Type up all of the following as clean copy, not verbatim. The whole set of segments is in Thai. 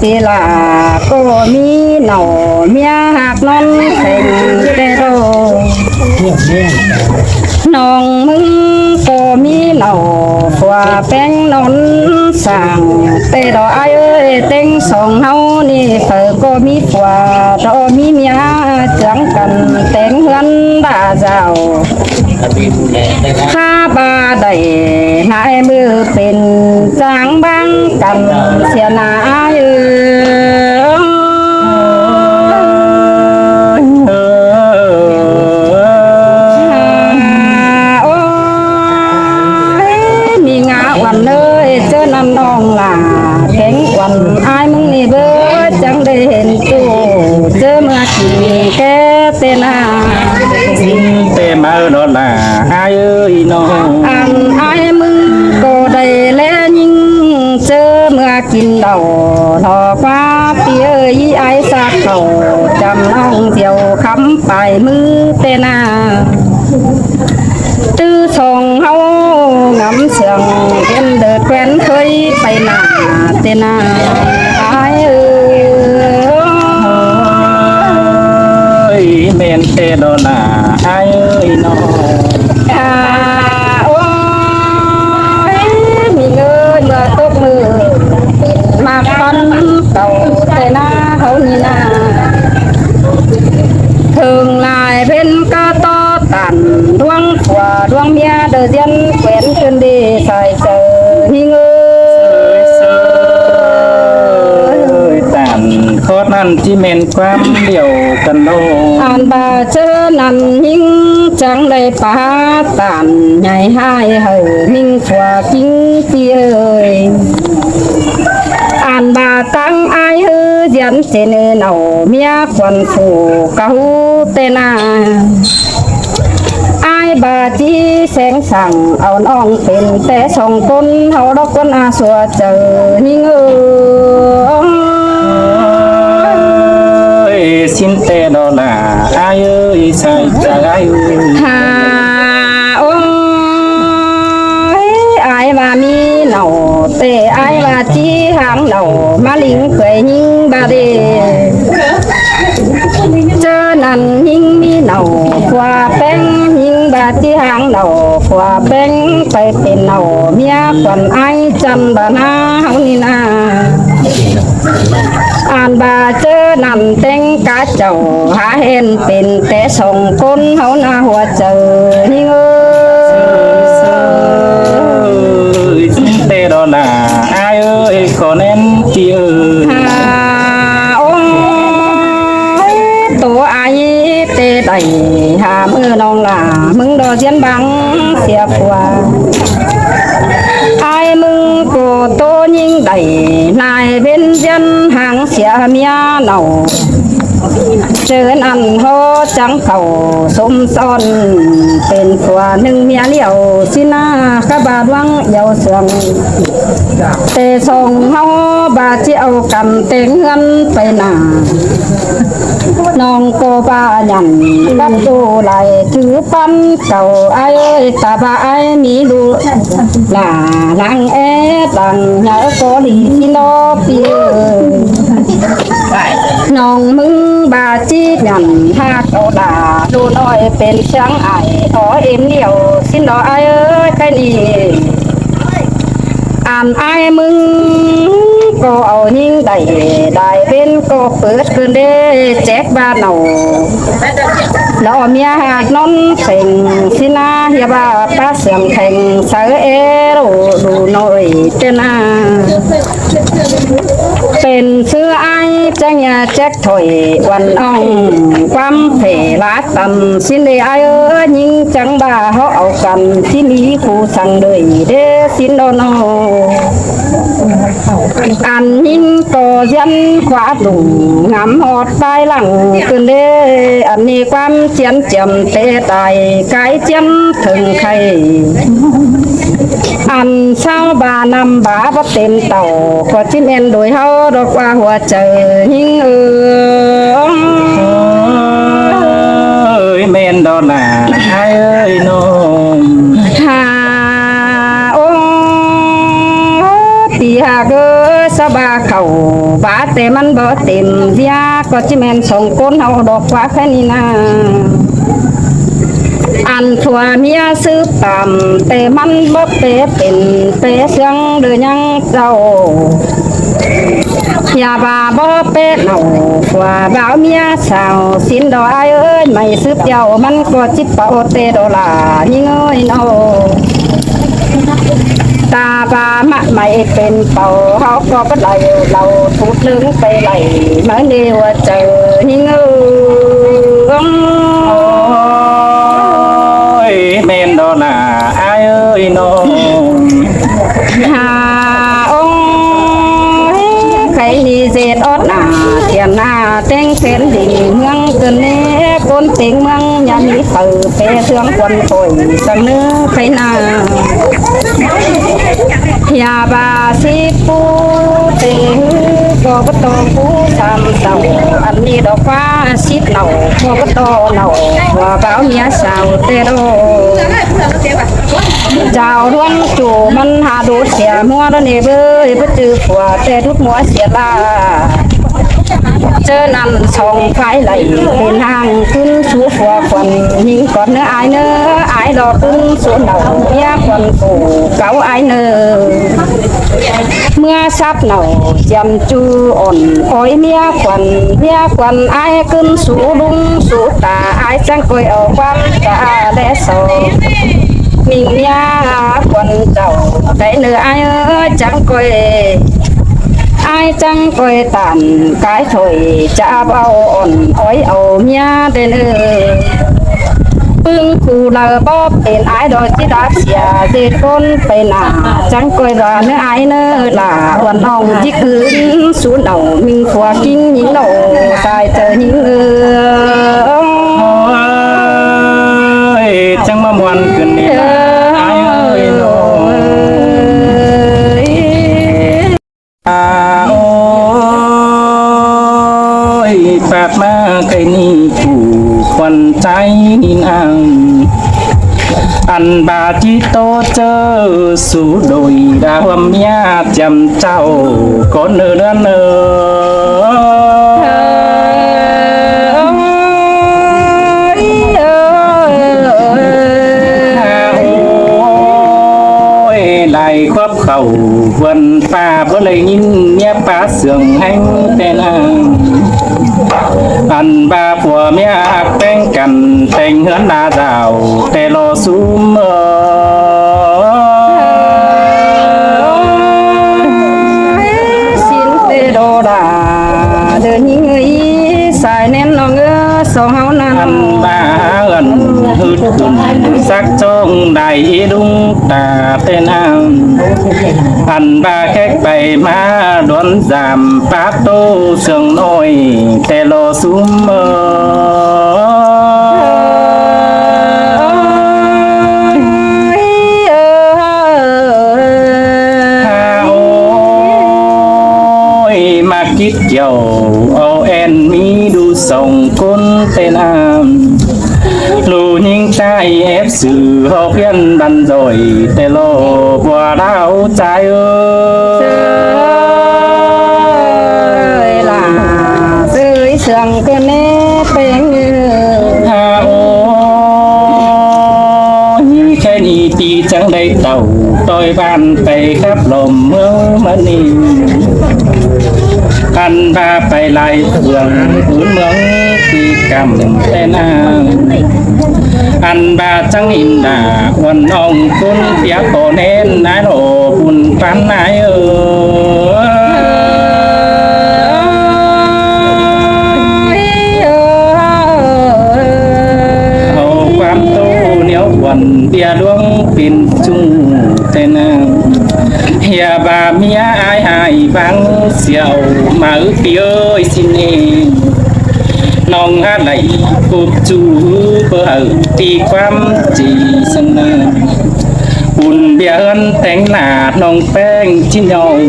ตีลาก็มีเหน่าเมียหักนอนเข่งแต่โรน้องมึงก็มีเหน่าฝัวแป้งนอนสั่งแต่ดอกไอ้เอ้ยเต็งสองเฮานี่เปิก็มีฝัวดอกมีเมียจังกันแต่งเฮือนด่าเจ้าข้าบาได้นายมือเป็นจางบางกันเสียนาเอมีงาวันเลยเจอน้ำนองหลาแข็งวันอายมึงนี่เบิดจังได้เห็นตู้เจอเมื่อกี้แค่เตนาเต็มเอาโนล่ะอายเอ้ยน้องอายมึงก็ได้แลยิ่งเจอเมื่อกินเหล้าหลอกว่าเปียยไอสักเขาจำน้องเดียวคำไปมือเตนาตื้อส่งเฮางำเสียงเป็นเดือดแควนเคยไปหน้าเตนาอายเมนเตโดนาอายเอ้ยน้องมีเงินเมื่อตกมือมาฟันเก่าแต่หน้าเขานี่นาถึงลายเป็นกะตอตันดวงขวาดวงเมียเดือดยันแขวนขึ้นดีใส่เจอนี่เงยตันโคตรนั่นที่เมนความเดี่ยวกันโนอ่านบาเจอนันยิ่งจังได้ปาตันใหญ่ให้เหอมิ่งขวากิ้งเตียยอ่านบาตั้งอายฮือยันเจเนเนาเมียควันผูกะหูเตนาอายบาจีแสงสั่งเอาน้องเป็นแต่สองคนเฮาดอกคนอาสัวเจอนี่เงสินเตโดนาอายเอ้ยใส่ใจหาโอ้ยอายว่ามีเหนาเตอายว่าจีหางเหนามาลิงเคยยิงบาเดเจอนั่นยิงมีเหนาขวาแป้งยิงบาจีหางเหนาขวาแป้งไปเป็นเหนาเมียควันไอจำบานาเฮานี่นาอ่านบาเจอนั่นเต็งกะเจ้าหาเห็นเป็นแต่ส่งคนเฮาหน้าหัวเจอนี่เงสินเตโดนาอายเอ้ยขอเน้นที่เอ้ยโอ้ยตัวอายเตไดหามือน้องล่ะมึงดอเจียนบังเสียกว่าอายมึงกูโตยิ่งได้นายเป็นยันหางเสียเมียเนาเจออันโหจังเก่าสมซ้อนเป็นผัวหนึ่งเมียเลี้ยวสินากะบาดวังเยาเสื่อมแต่ส่งเฮาบาที่เอากำเต็งเงินไปหน้าน้องโกบาหยันบัดดูไหลถือปันเก่าไอ้ตาบาไอ้มีดูหน้าลังตังเหาโกลีที่นอเปียน้องมึงบาจีหยันหากเอาดาดูน้อยเป็นช้างไอ้ขอเอ็มเดียวสิ้นดอกไอ้ใครนี่อ่านไอ้มึงก็เอายิ่งได้เป็นก็เปิดขึ้นได้แจกบ้านเอาแล้วเมียหากนอนเข่งสินาเฮียบาป้าเสียงแข่งเสือดูน้อยเจนาเป็นเสื้อไอ้จังยาแจ็คถอยวันอ่องความเพลาตันสินเดไอ้ยิ่งจังบ้าเขาเอากันที่มีคู่สั่งเลยเดสินโดนอันยิ่งก็ยันขวาดุงงำหอดปลายหลังขึ้นเด้อันนี้ความเจียนเจียมเตะตายกายเจียมถึงใครอันเศร้าบานำบาบ่เต็มเต่าก็จิ้มเอ็นโดยเฮาดอกว่าหัวใจยิ่งเมนโดนาอายเอ้ยน้องหาโอ้ตีหากสบาเขา ว่าแต่มันบ่เต็มเสียก็จิแม่นส่งคนเอาดอกว่าแค่นี้นะอันผัวเมียซื้อตามแต่มันบ่เปเป็นเปเสียงเดือยังเจ้าอย่าบ่าบ่เป็ดเอาผัวบ่าวเมียสาวสินดอกเอ้ยไม่ซื้อเดียวมันก็จิตเป่าเตดอลายิ่งเอ้ยเนาตาบามะไม่เป็นเป่าเขาก็บ่ไหลเราทุดลึงไปไหลเมื่อเดียวเจอยิ่งเอ้ยเมนดอลาอายเอ้ยน้องหาองใครนี่เจ็ดอดหน้าเทียนหน้าเต็งเส้นดีเมืองเกินเน่คนเต็งเมืองยันมีเปิดเปเสื่องคนป่วยเสนอใครหน้ายาบาสิปูเต็งก็บ่ตอปูสามเสาอันนี้ดอกฟ้าสิบเหล่าก็บ่ตอเหล่าว่าเบาเมียสาวเตโดเจ้าด้วนจู่มันหาดูเสียมัวแล้วนี่เบ้ยบ่จือผัวแต่ทุกหัวเสียลาเจอนั่นส่องไฟไหลเป็นห้างขึ้นสู่ผัวควันยิงก่อนเนื้ออายดอกขึ้นสู่เหล่าเมียควันปู่เก่าอายเนื้อเมื่อซับเหนาจำจูอ่อนอ้อยเมียควันอายขึ้นสู่ลุงสู่ตาอายจังก้อยเอาความกะและสอมีเมียควันเจ้าได้เนื้ออายจังก้อยอายจังก้อยตันกายถอยจะเอาอ่อนอ้อยเอาเมียได้เนื้อปึ้งคูลาบ่เป็นอายดอกจิดาเสียเด็ดคนไปหน้าจังก้อยรอเนื้ออายเนื้อล่ะวันน้องจิคืนสูนเอามิงขัวกิ้งหญิงโนตายเจอหญิงจังมามวนขึ้นนี่อายเอ้ยน้องโอ้ยปาดมาไกลนี่ผู้ควันใจนินอังอันบาจิโตเจอสู่โดยดาวเมียจำเจ้าก่อนเนื้อเนื้ไหลครอบเข่าวันป่าบ่เลยยินเมียป่าเสื่องให้แต่นางอันบาผัวเมียแต่งกันแต่งเฮือนนาดาวแต่รอซุมสินเตโดดาเดินยิงเอ้ยสายแน่นน้องสองเฮานั้นอันบาอันฮึดขึ้นสักจงได้ดุงตาแต่นางอันบาแขกไปมาดวนจามปากโตเสื่องน้อยแต่รอซุมคิดเกี่ยวเอาแอนมีดูส่งคนเต้นน้ำลูยิงใจเอฟสื่อหอกเพี้ยนดันจอยแต่โลบัวดาวใจล่ะซื้อเสื่องก็เน่เป็นฮาโอ้ยแค่นี้ตีจังได้เต่าต่อยบ้านไปครับลมเมืองมันนี่อันบาไปไล่เถื่องผืนเมืองตีกำแต่นางอันบาจังอินดาวันน้องคุณเปียโตเน้นนายโหบุญปันนายเอาความโตเหนียววันเบียดวงปิ่นจุงแต่นางเฮียบาเมียอายหายบังเสียวมาปีเอ้ยสิเนน้องอะไรกุบจูเปิดตีความจีสนาอุ่นเบียนแต่งหน้าน้องแป้งชิ้นยอง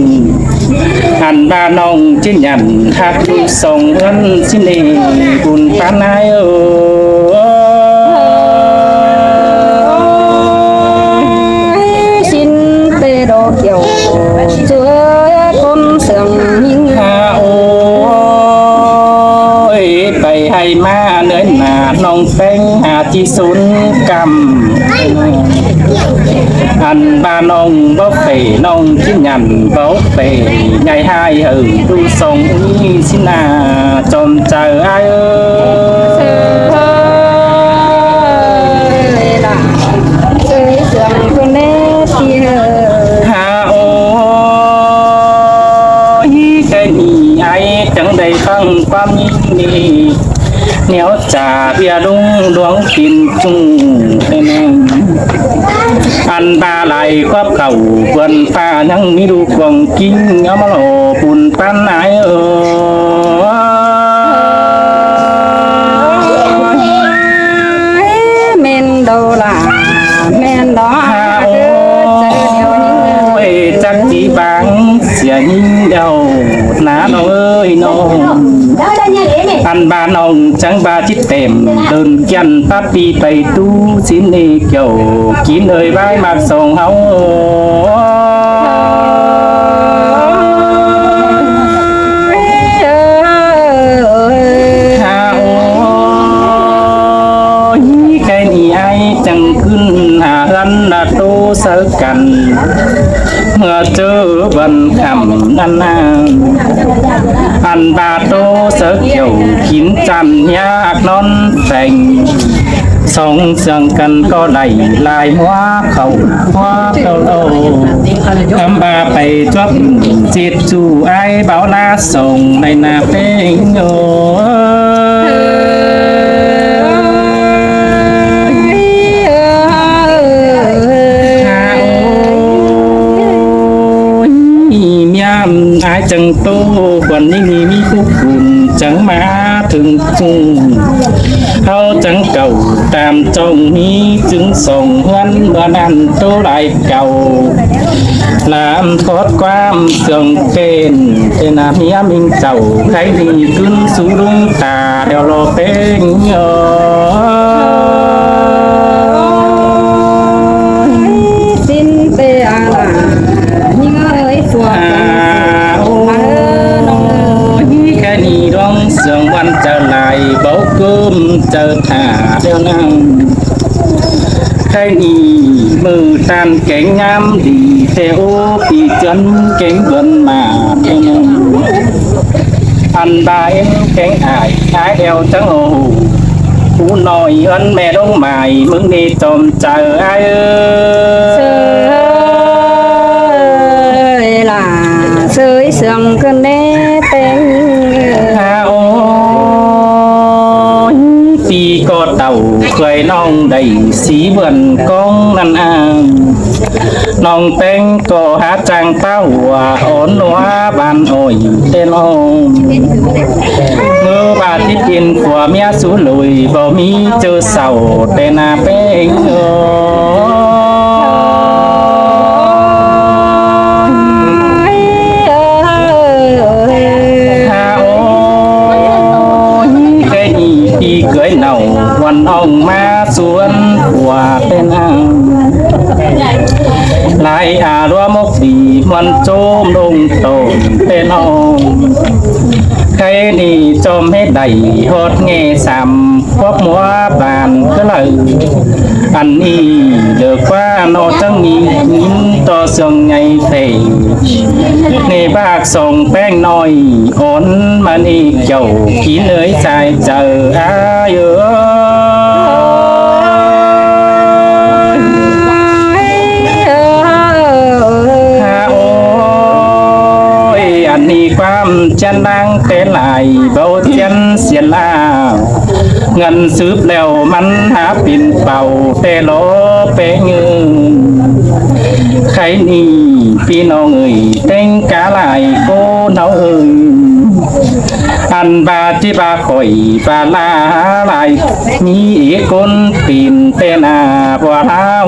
อันบาน้องชิ้นยันหักส่งเงินสิเนอุ่นปานนายเกี่ยวเจอคนเสื่องหิงฮาโอ้ chỉ xuống cầm anh ba nông bó phê nông chỉ nhằn bó phê ngày hai ở đu sông xin à tròn chờ ai ơi là chơi sương con nét thì ha ôi cái gì ai chẳng đầy phăng qua mi nếu trà bia đúng đoán tin chung tên anh ba lại quắp cầu vườn pha nhăng mi đu quần kinh ấm lộ bùn pan ái men đâu là men đó chắc chỉ bán xỉa nhìn đầu ná nó ơi nó anh ba nông chẳng ba chít tèm đơn chân papi bày tu xin đi kiểu kín ơi vai mặt sông hấu cái gì ai chẳng cưng hà lăn là tô sơ cằn ngờ chớ vần khẩm ăn ăn ba tô sơ kiểu kín chăn nhạc non thành sông sương cần có đầy lại hoa khẩu lâu âm ba bày chóp diệt chủ ai báo la sông này là phê nhô ai chẳng tô còn những mi khúc cùng chẳng má thường chung hao chẳng cầu tam trong mi chứng sòng hoan và ăn tô lại cầu làm thoát quam sườn tên tên là mía minh giàu cái gì cưng sú đúng tà đeo lo tên nhớ xin tê à là những ơi phùa cái gì đoán sườn quan trở lại bấu cơm chờ thả đeo năng cái gì mơ tan cánh ngắm đi theo đi chân cánh vân mà ăn ba em cánh ai đeo trắng hồ cú nói ân mẹ đông mày mừng đi trộm chờ ai ơi là sơi sương cơn nét tên phi có tàu cười nong đầy xí vườn con năn nong tên có hát trang tao ổn hóa bàn ổi tên ông mưa bà tiếp tiền của mía sú lùi vào mi chơ sầu tên à bé cưới nầu quần ông ma xuống của tên ăn lại đua mốc đi mòn chôm đông tồn tên ông cái đi chôm hết đầy hót nghe sàm quắp múa bàn cứ lời ăn y được qua nó chẳng nhìn to sương ngày thể nề bạc sông beng nói ổn mà đi chầu kín ơi dài chờ ai ơi anh đi quam chân đang tên lại bao chân xiên la ngân sướp lèo mắn há pin bầu tê lố bê như khai ni phi nó người tên cá lại cô nấu ơi ăn ba chi ba khỏi ba la lại nhí con pin tên à bò hao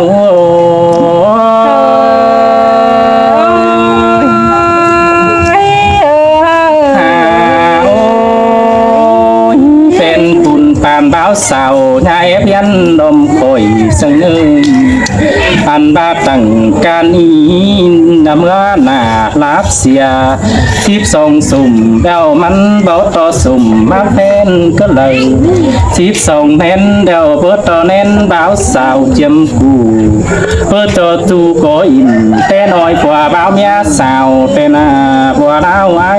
báo xào nhà ép dân đom khỏi sân ơi อันบาตั้งการนี้นเมื่อหน้าลับเสียทิพย์ทรงสุ่มเดามันเบาต่อสุ่มมาแพนก็เลยทิพย์ทรงแน่นเดาเปิดต่อแน่นบ่าวสาวเจียมกูเปิดต่อตูก็อินแต่น้อยกว่าบ่าวเมียสาวแต่หน้าบัวดาวไว้